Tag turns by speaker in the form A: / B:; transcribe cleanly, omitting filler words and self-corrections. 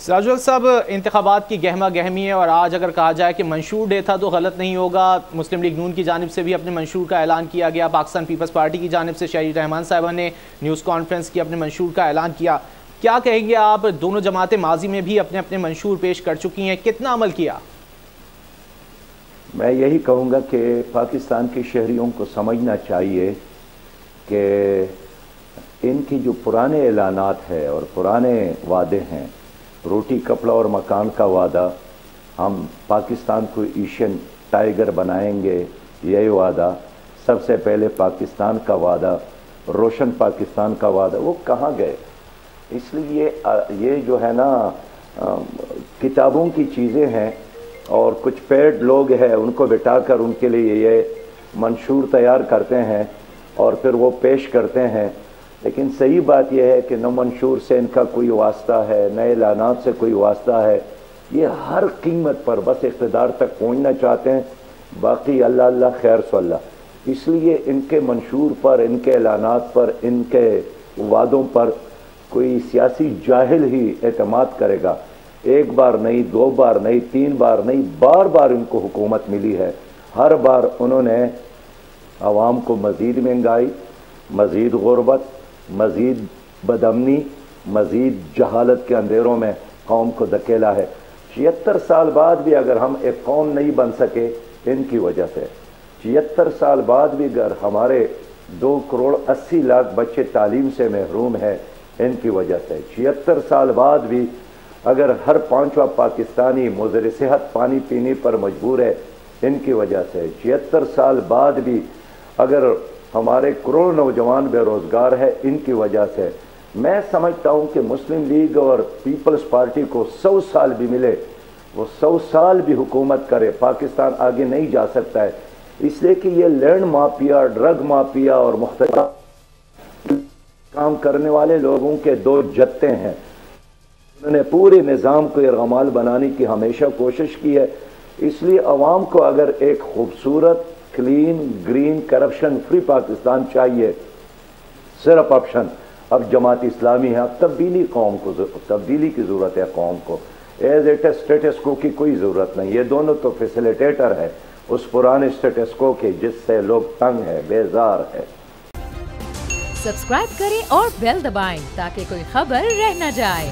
A: سراج صاحب، انتخابات کی گہما گہمی ہے اور آج اگر کہا جائے کہ منشور ڈے تھا تو غلط نہیں ہوگا۔ مسلم لیگ نون کی جانب سے بھی اپنے منشور کا اعلان کیا گیا، پاکستان پیپلز پارٹی کی جانب سے شہری رحمان صاحبہ نے نیوز کانفرنس کی اپنے منشور کا اعلان کیا۔ کیا کہیں گے آپ؟ دونوں جماعتیں ماضی میں بھی اپنے اپنے منشور پیش کر چکی ہیں، کتنا عمل کیا؟
B: میں یہی کہوں گا کہ پاکستان کے شہریوں کو سمجھنا چاہیے کہ ان کی جو پرانے اعلانات ہیں اور پرانے وعدے ہیں، روٹی کپڑا اور مکان کا وعدہ، ہم پاکستان کو ایشین ٹائیگر بنائیں گے، یہی وعدہ، سب سے پہلے پاکستان کا وعدہ، روشن پاکستان کا وعدہ، وہ کہاں گئے؟ اس لیے یہ جو ہے نا کتابوں کی چیزیں ہیں اور کچھ پیڈ لوگ ہیں، ان کو بٹھا کر ان کے لیے یہ منشور تیار کرتے ہیں اور پھر وہ پیش کرتے ہیں۔ لیکن صحیح بات یہ ہے کہ نہ منشور سے ان کا کوئی واسطہ ہے، نہ اعلانات سے کوئی واسطہ ہے۔ یہ ہر قیمت پر بس اقتدار تک پہنچنا چاہتے ہیں، باقی اللہ اللہ خیر سو اللہ۔ اس لیے ان کے منشور پر، ان کے اعلانات پر، ان کے وعدوں پر کوئی سیاسی جاہل ہی اعتماد کرے گا۔ ایک بار نہیں، دو بار نہیں، تین بار نہیں، بار بار ان کو حکومت ملی ہے۔ ہر بار انہوں نے عوام کو مزید مہنگائی، مزید غربت، مزید بدامنی، مزید جہالت کے اندھیروں میں قوم کو دھکیلا ہے۔ 76 سال بعد بھی اگر ہم ایک قوم نہیں بن سکے ان کی وجہ سے، 76 سال بعد بھی اگر ہمارے 2.80 کروڑ بچے تعلیم سے محروم ہیں ان کی وجہ سے، 76 سال بعد بھی اگر ہر 5واں پاکستانی مضر صحت پانی پینے پر مجبور ہے ان کی وجہ سے، 76 سال بعد بھی اگر ہمارے کروڑ نوجوان بے روزگار ہے ان کی وجہ سے۔ میں سمجھتا ہوں کہ مسلم لیگ اور پیپلز پارٹی کو 100 سال بھی ملے، وہ 100 سال بھی حکومت کرے، پاکستان آگے نہیں جا سکتا ہے۔ اس لیے کہ یہ لینڈ مافیا، ڈرگ مافیا اور مختلف کام کرنے والے لوگوں کے دو جتے ہیں۔ انہوں نے پورے نظام کو یرغمال بنانے کی ہمیشہ کوشش کی ہے۔ اس لیے عوام کو اگر ایک خوبصورت، clean, green, corruption free Pakistan چاہیے، صرف آپشن اب جماعت اسلامی ہے۔ اب تبدیلی کی ضرورت ہے قوم کو، ایز اٹ اسٹیٹس کو کی کوئی ضرورت نہیں۔ یہ دونوں تو فیسیلیٹیٹر ہے اس پرانے اسٹیٹس کو کے جس سے لوگ تنگ ہے، بیزار ہے۔
C: سبسکرائب کریں اور بیل دبائیں تاکہ کوئی خبر رہ نہ جائے۔